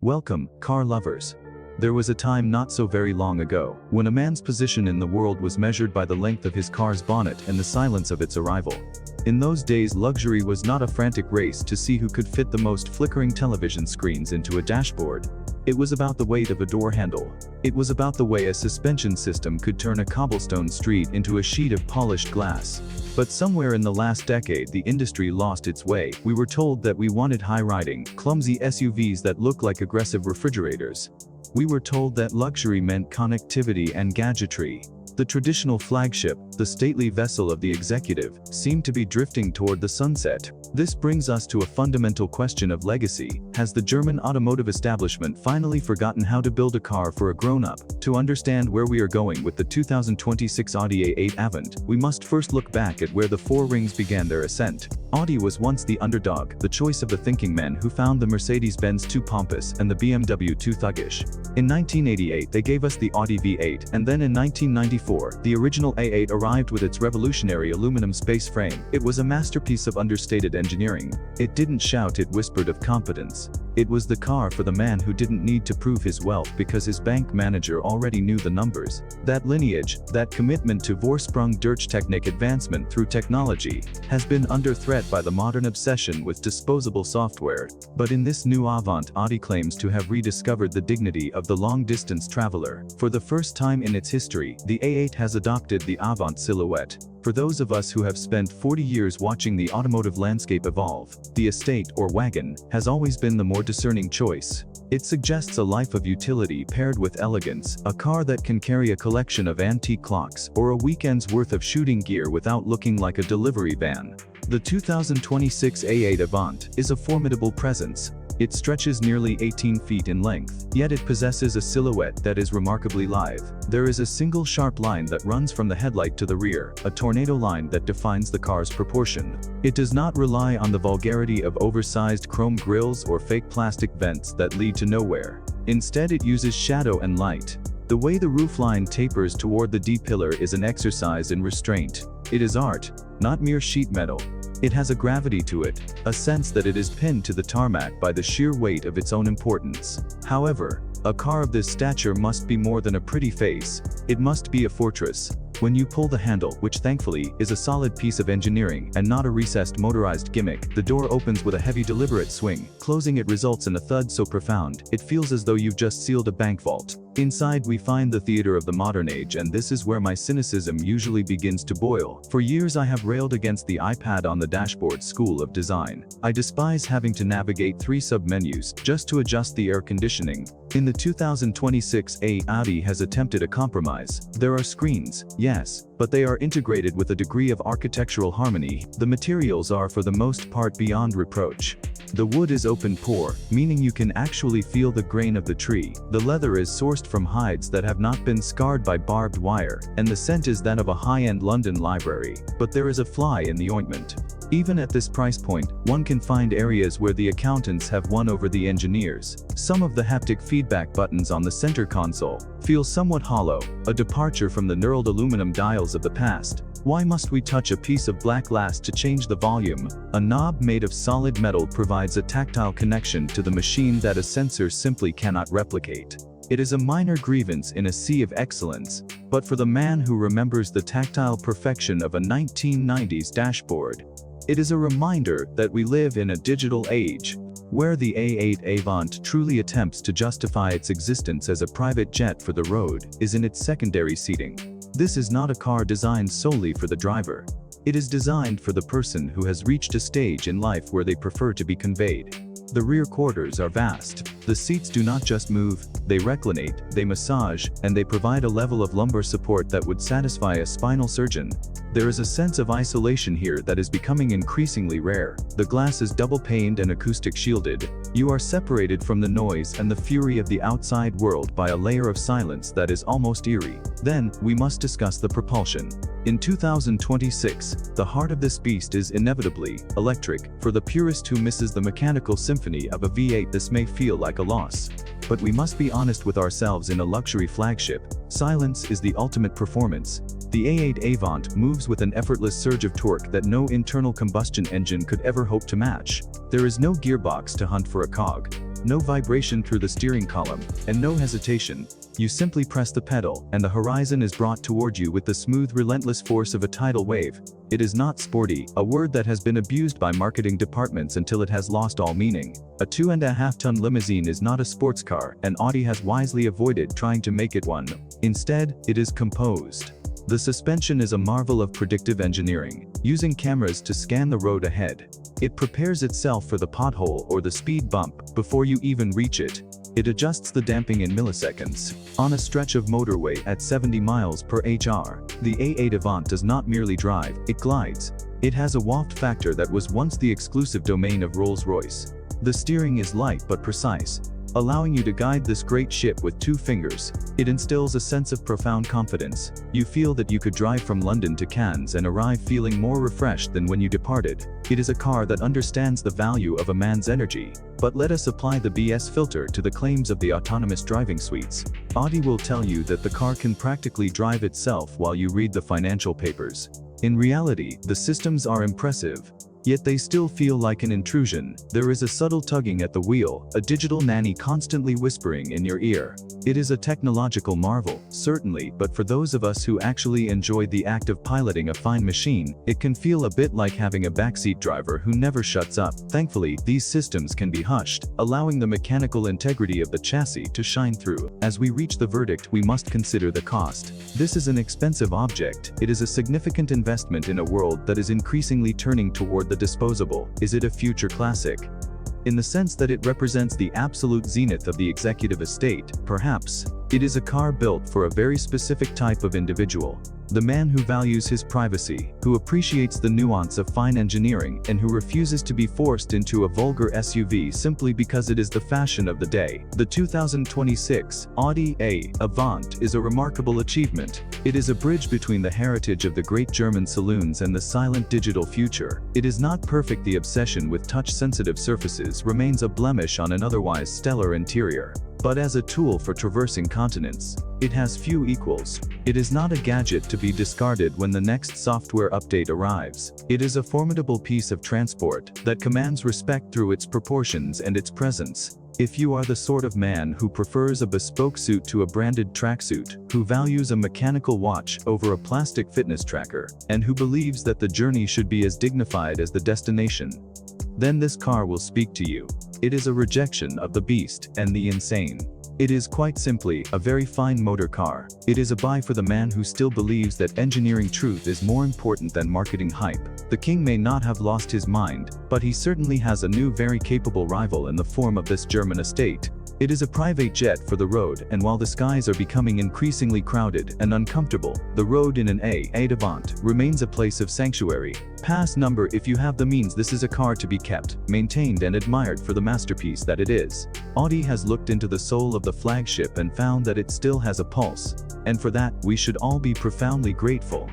Welcome, car lovers. There was a time not so very long ago, when a man's position in the world was measured by the length of his car's bonnet and the silence of its arrival. In those days, luxury was not a frantic race to see who could fit the most flickering television screens into a dashboard. It was about the weight of a door handle. It was about the way a suspension system could turn a cobblestone street into a sheet of polished glass. But somewhere in the last decade, the industry lost its way. We were told that we wanted high-riding, clumsy SUVs that look like aggressive refrigerators. We were told that luxury meant connectivity and gadgetry. The traditional flagship, the stately vessel of the executive, seemed to be drifting toward the sunset. This brings us to a fundamental question of legacy. Has the German automotive establishment finally forgotten how to build a car for a grown-up? To understand where we are going with the 2026 Audi A8 Avant, we must first look back at where the four rings began their ascent. Audi was once the underdog, the choice of the thinking men who found the Mercedes-Benz too pompous and the BMW too thuggish. In 1988, they gave us the Audi V8, and then in 1994, the original A8 arrived with its revolutionary aluminum space frame. It was a masterpiece of understated engineering. It didn't shout, it whispered of competence. It was the car for the man who didn't need to prove his wealth because his bank manager already knew the numbers. That lineage, that commitment to Vorsprung durch Technik advancement through technology, has been under threat by the modern obsession with disposable software. But in this new Avant, Audi claims to have rediscovered the dignity of the long-distance traveler. For the first time in its history, the A8 has adopted the Avant silhouette. For those of us who have spent 40 years watching the automotive landscape evolve, the estate, or wagon, has always been the more discerning choice. It suggests a life of utility paired with elegance, a car that can carry a collection of antique clocks, or a weekend's worth of shooting gear without looking like a delivery van. The 2026 A8 Avant is a formidable presence. It stretches nearly 18 feet in length, yet it possesses a silhouette that is remarkably lithe. There is a single sharp line that runs from the headlight to the rear, a tornado line that defines the car's proportion. It does not rely on the vulgarity of oversized chrome grills or fake plastic vents that lead to nowhere. Instead, it uses shadow and light. The way the roofline tapers toward the D-pillar is an exercise in restraint. It is art, not mere sheet metal. It has a gravity to it, a sense that it is pinned to the tarmac by the sheer weight of its own importance. However, a car of this stature must be more than a pretty face. It must be a fortress. When you pull the handle, which thankfully is a solid piece of engineering and not a recessed motorized gimmick, the door opens with a heavy deliberate swing. Closing it results in a thud so profound, it feels as though you've just sealed a bank vault. Inside we find the theater of the modern age, and this is where my cynicism usually begins to boil. For years I have railed against the iPad on the dashboard school of design. I despise having to navigate 3 sub-menus just to adjust the air conditioning. In the 2026 Audi has attempted a compromise. There are screens, yes, but they are integrated with a degree of architectural harmony. The materials are for the most part beyond reproach. The wood is open pore, meaning you can actually feel the grain of the tree. The leather is sourced from hides that have not been scarred by barbed wire, and the scent is that of a high-end London library. But there is a fly in the ointment. Even at this price point, one can find areas where the accountants have won over the engineers. Some of the haptic feedback buttons on the center console feel somewhat hollow, a departure from the knurled aluminum dials of the past. Why must we touch a piece of black glass to change the volume? A knob made of solid metal provides a tactile connection to the machine that a sensor simply cannot replicate. It is a minor grievance in a sea of excellence, but for the man who remembers the tactile perfection of a 1990s dashboard, it is a reminder that we live in a digital age. Where the A8 Avant truly attempts to justify its existence as a private jet for the road is in its secondary seating. This is not a car designed solely for the driver. It is designed for the person who has reached a stage in life where they prefer to be conveyed. The rear quarters are vast. The seats do not just move, they reclinate, they massage, and they provide a level of lumbar support that would satisfy a spinal surgeon. There is a sense of isolation here that is becoming increasingly rare. The glass is double-paned and acoustic shielded. You are separated from the noise and the fury of the outside world by a layer of silence that is almost eerie. Then, we must discuss the propulsion. In 2026, the heart of this beast is inevitably electric. For the purist who misses the mechanical symphony of a V8, this may feel like a loss. But we must be honest with ourselves. In a luxury flagship, silence is the ultimate performance. The A8 Avant moves with an effortless surge of torque that no internal combustion engine could ever hope to match. There is no gearbox to hunt for a cog. No vibration through the steering column, and no hesitation. You simply press the pedal, and the horizon is brought toward you with the smooth, relentless force of a tidal wave. It is not sporty, a word that has been abused by marketing departments until it has lost all meaning. A 2.5-ton limousine is not a sports car, and Audi has wisely avoided trying to make it one. Instead, it is composed. The suspension is a marvel of predictive engineering, using cameras to scan the road ahead. It prepares itself for the pothole or the speed bump before you even reach it. It adjusts the damping in milliseconds. On a stretch of motorway at 70 miles per HR, the A8 Avant does not merely drive, it glides. It has a waft factor that was once the exclusive domain of Rolls-Royce. The steering is light but precise, allowing you to guide this great ship with 2 fingers. It instills a sense of profound confidence. You feel that you could drive from London to Cannes and arrive feeling more refreshed than when you departed. It is a car that understands the value of a man's energy. But let us apply the BS filter to the claims of the autonomous driving suites. Audi will tell you that the car can practically drive itself while you read the financial papers. In reality, the systems are impressive, yet they still feel like an intrusion. There is a subtle tugging at the wheel, a digital nanny constantly whispering in your ear. It is a technological marvel, certainly, but for those of us who actually enjoy the act of piloting a fine machine, it can feel a bit like having a backseat driver who never shuts up. Thankfully, these systems can be hushed, allowing the mechanical integrity of the chassis to shine through. As we reach the verdict, we must consider the cost. This is an expensive object. It is a significant investment in a world that is increasingly turning toward the disposable. Is it a future classic? In the sense that it represents the absolute zenith of the executive estate, perhaps. It is a car built for a very specific type of individual. The man who values his privacy, who appreciates the nuance of fine engineering, and who refuses to be forced into a vulgar SUV simply because it is the fashion of the day. The 2026 Audi A8 Avant is a remarkable achievement. It is a bridge between the heritage of the great German saloons and the silent digital future. It is not perfect. The obsession with touch-sensitive surfaces remains a blemish on an otherwise stellar interior. But as a tool for traversing continents, it has few equals. It is not a gadget to be discarded when the next software update arrives. It is a formidable piece of transport that commands respect through its proportions and its presence. If you are the sort of man who prefers a bespoke suit to a branded tracksuit, who values a mechanical watch over a plastic fitness tracker, and who believes that the journey should be as dignified as the destination, then this car will speak to you. It is a rejection of the beast and the insane. It is quite simply a very fine motor car. It is a buy for the man who still believes that engineering truth is more important than marketing hype. The king may not have lost his mind, but he certainly has a new very capable rival in the form of this German estate. It is a private jet for the road, and while the skies are becoming increasingly crowded and uncomfortable, the road in an A8 Avant remains a place of sanctuary. Pass number. If you have the means, this is a car to be kept, maintained and admired for the masterpiece that it is. Audi has looked into the soul of the flagship and found that it still has a pulse. And for that, we should all be profoundly grateful.